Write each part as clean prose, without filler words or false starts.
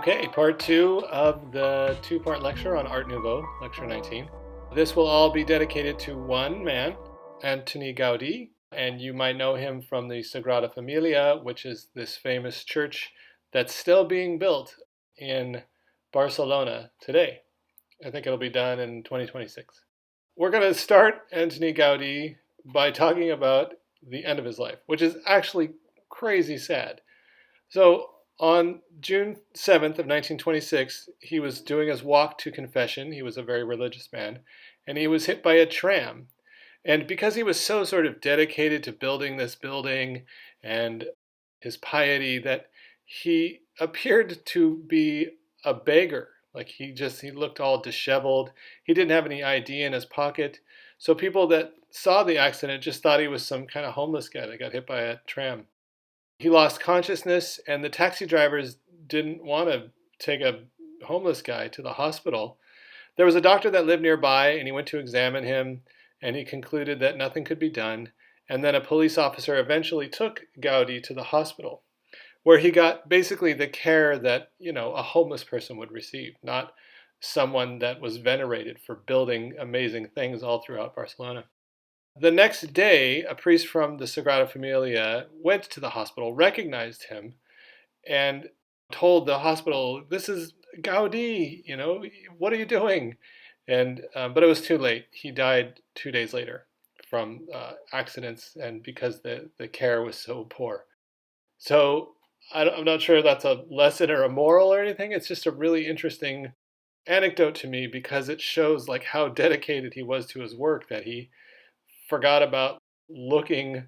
Okay, part two of the two-part lecture on Art Nouveau, lecture 19. This will all be dedicated to one man, Antony Gaudi, and you might know him from the Sagrada Familia, which is this famous church that's still being built in Barcelona today. I think it'll be done in 2026. We're going to start Antony Gaudi by talking about the end of his life, which is actually crazy sad. So on June 7th of 1926, he was doing his walk to confession. He was a very religious man, and he was hit by a tram. And because he was so sort of dedicated to building this building and his piety, that he appeared to be a beggar. Like he looked all disheveled. He didn't have any ID in his pocket. So people that saw the accident just thought he was some kind of homeless guy that got hit by a tram. He lost consciousness, and the taxi drivers didn't want to take a homeless guy to the hospital. There was a doctor that lived nearby, and he went to examine him, and he concluded that nothing could be done. And then a police officer eventually took Gaudi to the hospital, where he got basically the care that, a homeless person would receive, not someone that was venerated for building amazing things all throughout Barcelona. The next day, a priest from the Sagrada Familia went to the hospital, recognized him, and told the hospital, "This is Gaudi, what are you doing?" But it was too late. He died 2 days later from accidents and because the care was so poor. So I'm not sure that's a lesson or a moral or anything. It's just a really interesting anecdote to me because it shows like how dedicated he was to his work, that he forgot about looking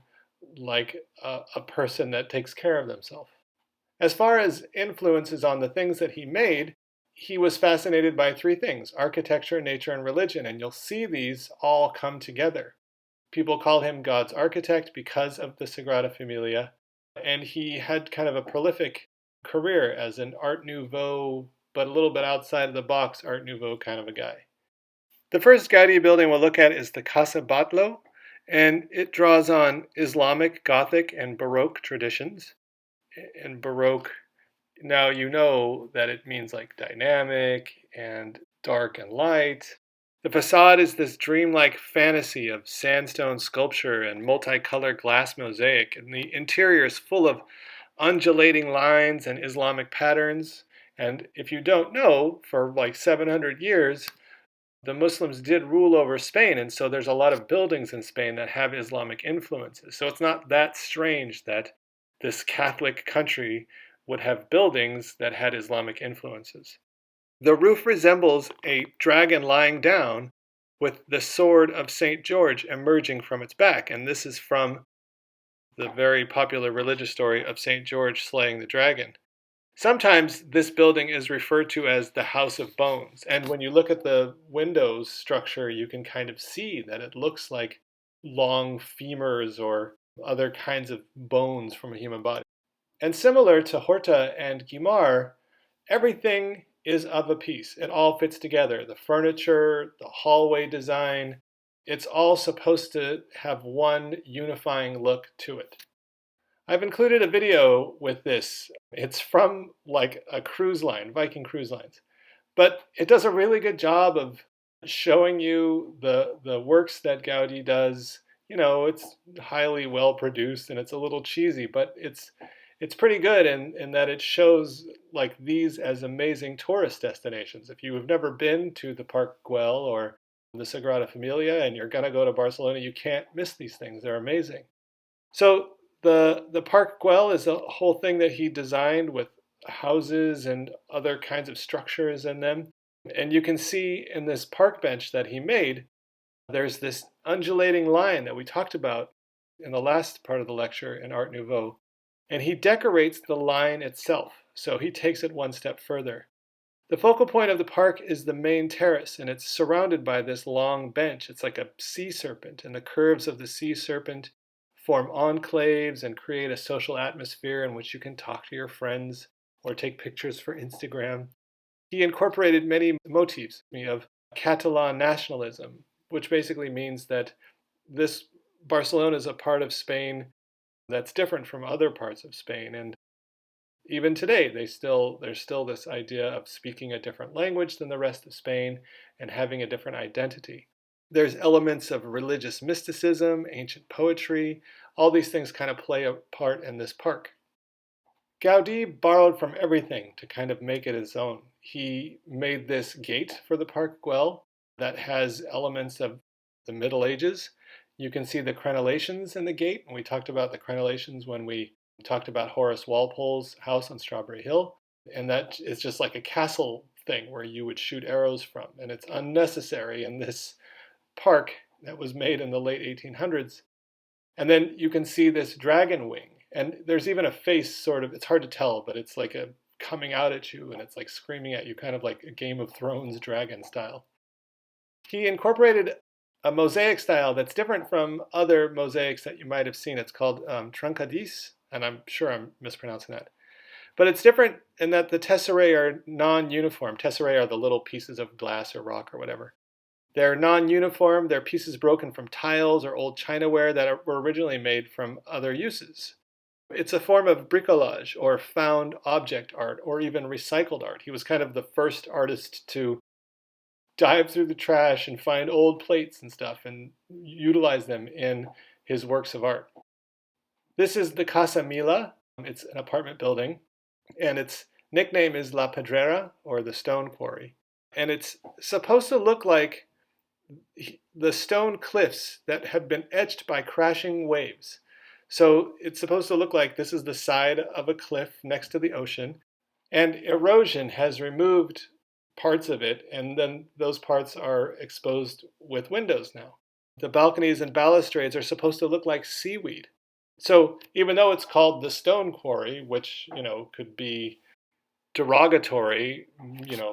like a person that takes care of themselves. As far as influences on the things that he made, he was fascinated by three things: architecture, nature, and religion. And you'll see these all come together. People call him God's architect because of the Sagrada Familia. And he had kind of a prolific career as an Art Nouveau, but a little bit outside of the box Art Nouveau kind of a guy. The first Gaudi building we'll look at is the Casa Batlló, and it draws on Islamic, Gothic, and Baroque traditions. And Baroque, now you know that it means like dynamic and dark and light. The facade is this dreamlike fantasy of sandstone sculpture and multicolored glass mosaic, and the interior is full of undulating lines and Islamic patterns. And if you don't know, for like 700 years, the Muslims did rule over Spain, and so there's a lot of buildings in Spain that have Islamic influences. So it's not that strange that this Catholic country would have buildings that had Islamic influences. The roof resembles a dragon lying down with the sword of St. George emerging from its back, and this is from the very popular religious story of St. George slaying the dragon. Sometimes this building is referred to as the House of Bones, and when you look at the windows structure, you can kind of see that it looks like long femurs or other kinds of bones from a human body. And similar to Horta and Guimard, everything is of a piece. It all fits together. The furniture, the hallway design, it's all supposed to have one unifying look to it. I've included a video with this. It's from like a cruise line, Viking Cruise Lines. But it does a really good job of showing you the works that Gaudi does. It's highly well produced and it's a little cheesy, but it's pretty good in that it shows like these as amazing tourist destinations. If you have never been to the Park Güell or the Sagrada Familia and you're going to go to Barcelona, you can't miss these things. They're amazing. So the Park Güell is a whole thing that he designed with houses and other kinds of structures in them. And you can see in this park bench that he made, there's this undulating line that we talked about in the last part of the lecture in Art Nouveau. And he decorates the line itself, so he takes it one step further. The focal point of the park is the main terrace, and it's surrounded by this long bench. It's like a sea serpent, and the curves of the sea serpent form enclaves and create a social atmosphere in which you can talk to your friends or take pictures for Instagram. He incorporated many motifs of Catalan Nationalism, which basically means that this Barcelona is a part of Spain that's different from other parts of Spain. And even today, there's still this idea of speaking a different language than the rest of Spain and having a different identity. There's elements of religious mysticism, ancient poetry, all these things kind of play a part in this park. Gaudi borrowed from everything to kind of make it his own. He made this gate for the Park Güell that has elements of the Middle Ages. You can see the crenellations in the gate, and we talked about the crenellations when we talked about Horace Walpole's house on Strawberry Hill. And that is just like a castle thing where you would shoot arrows from. And it's unnecessary in this park that was made in the late 1800s. And then you can see this dragon wing. And there's even a face sort of, it's hard to tell, but it's like a coming out at you and it's like screaming at you, kind of like a Game of Thrones dragon style. He incorporated a mosaic style that's different from other mosaics that you might have seen. It's called truncadís, and I'm sure I'm mispronouncing that. But it's different in that the tesserae are non-uniform. Tesserae are the little pieces of glass or rock or whatever. They're non-uniform. They're pieces broken from tiles or old chinaware that were originally made from other uses. It's a form of bricolage or found object art or even recycled art. He was kind of the first artist to dive through the trash and find old plates and stuff and utilize them in his works of art. This is the Casa Mila. It's an apartment building, and its nickname is La Pedrera, or the Stone Quarry. And it's supposed to look like the stone cliffs that have been etched by crashing waves. So it's supposed to look like this is the side of a cliff next to the ocean, and erosion has removed parts of it, and then those parts are exposed with windows now. The balconies and balustrades are supposed to look like seaweed. So even though it's called the Stone Quarry, which, could be derogatory,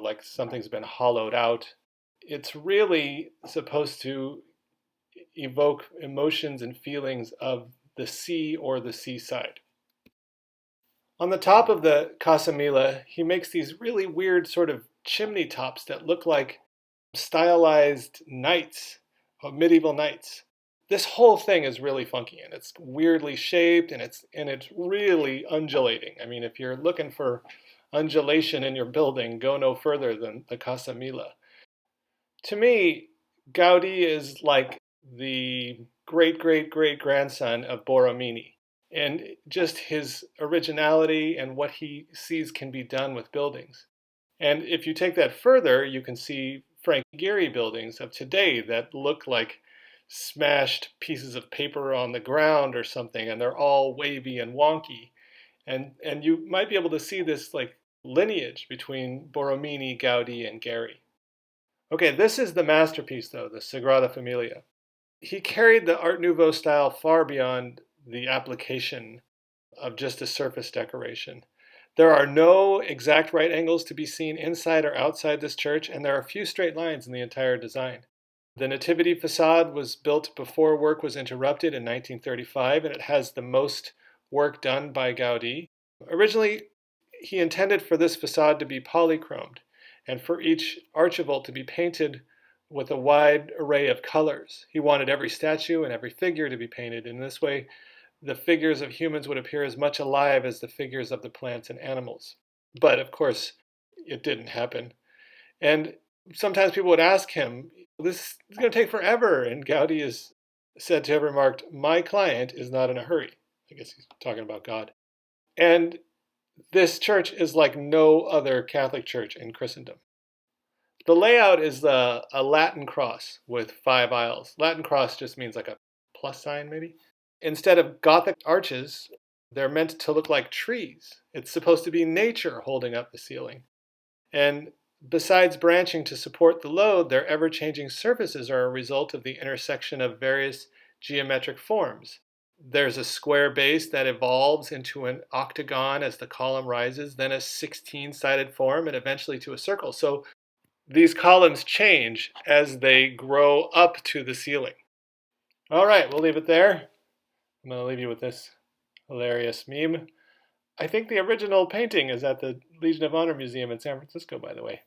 like something's been hollowed out, it's really supposed to evoke emotions and feelings of the sea or the seaside. On the top of the Casa Mila, he makes these really weird sort of chimney tops that look like stylized knights, medieval knights. This whole thing is really funky, and it's weirdly shaped, and it's really undulating. I mean, if you're looking for undulation in your building, go no further than the Casa Mila. To me, Gaudi is like the great-great-great-grandson of Borromini. And just his originality and what he sees can be done with buildings. And if you take that further, you can see Frank Gehry buildings of today that look like smashed pieces of paper on the ground or something, and they're all wavy and wonky. And you might be able to see this like lineage between Borromini, Gaudi, and Gehry. Okay, this is the masterpiece though, the Sagrada Familia. He carried the Art Nouveau style far beyond the application of just a surface decoration. There are no exact right angles to be seen inside or outside this church, and there are few straight lines in the entire design. The Nativity Facade was built before work was interrupted in 1935, and it has the most work done by Gaudi. Originally, he intended for this facade to be polychromed, and for each archivolt to be painted with a wide array of colors. He wanted every statue and every figure to be painted. In this way, the figures of humans would appear as much alive as the figures of the plants and animals. But of course, it didn't happen. And sometimes people would ask him, this is going to take forever. And Gaudi is said to have remarked, my client is not in a hurry. I guess he's talking about God. And this church is like no other Catholic church in Christendom. The layout is a Latin cross with 5 aisles. Latin cross just means like a plus sign, maybe. Instead of Gothic arches, they're meant to look like trees. It's supposed to be nature holding up the ceiling. And besides branching to support the load, their ever-changing surfaces are a result of the intersection of various geometric forms. There's a square base that evolves into an octagon as the column rises, then a 16-sided form, and eventually to a circle. So these columns change as they grow up to the ceiling. All right, we'll leave it there. I'm going to leave you with this hilarious meme. I think the original painting is at the Legion of Honor Museum in San Francisco, by the way.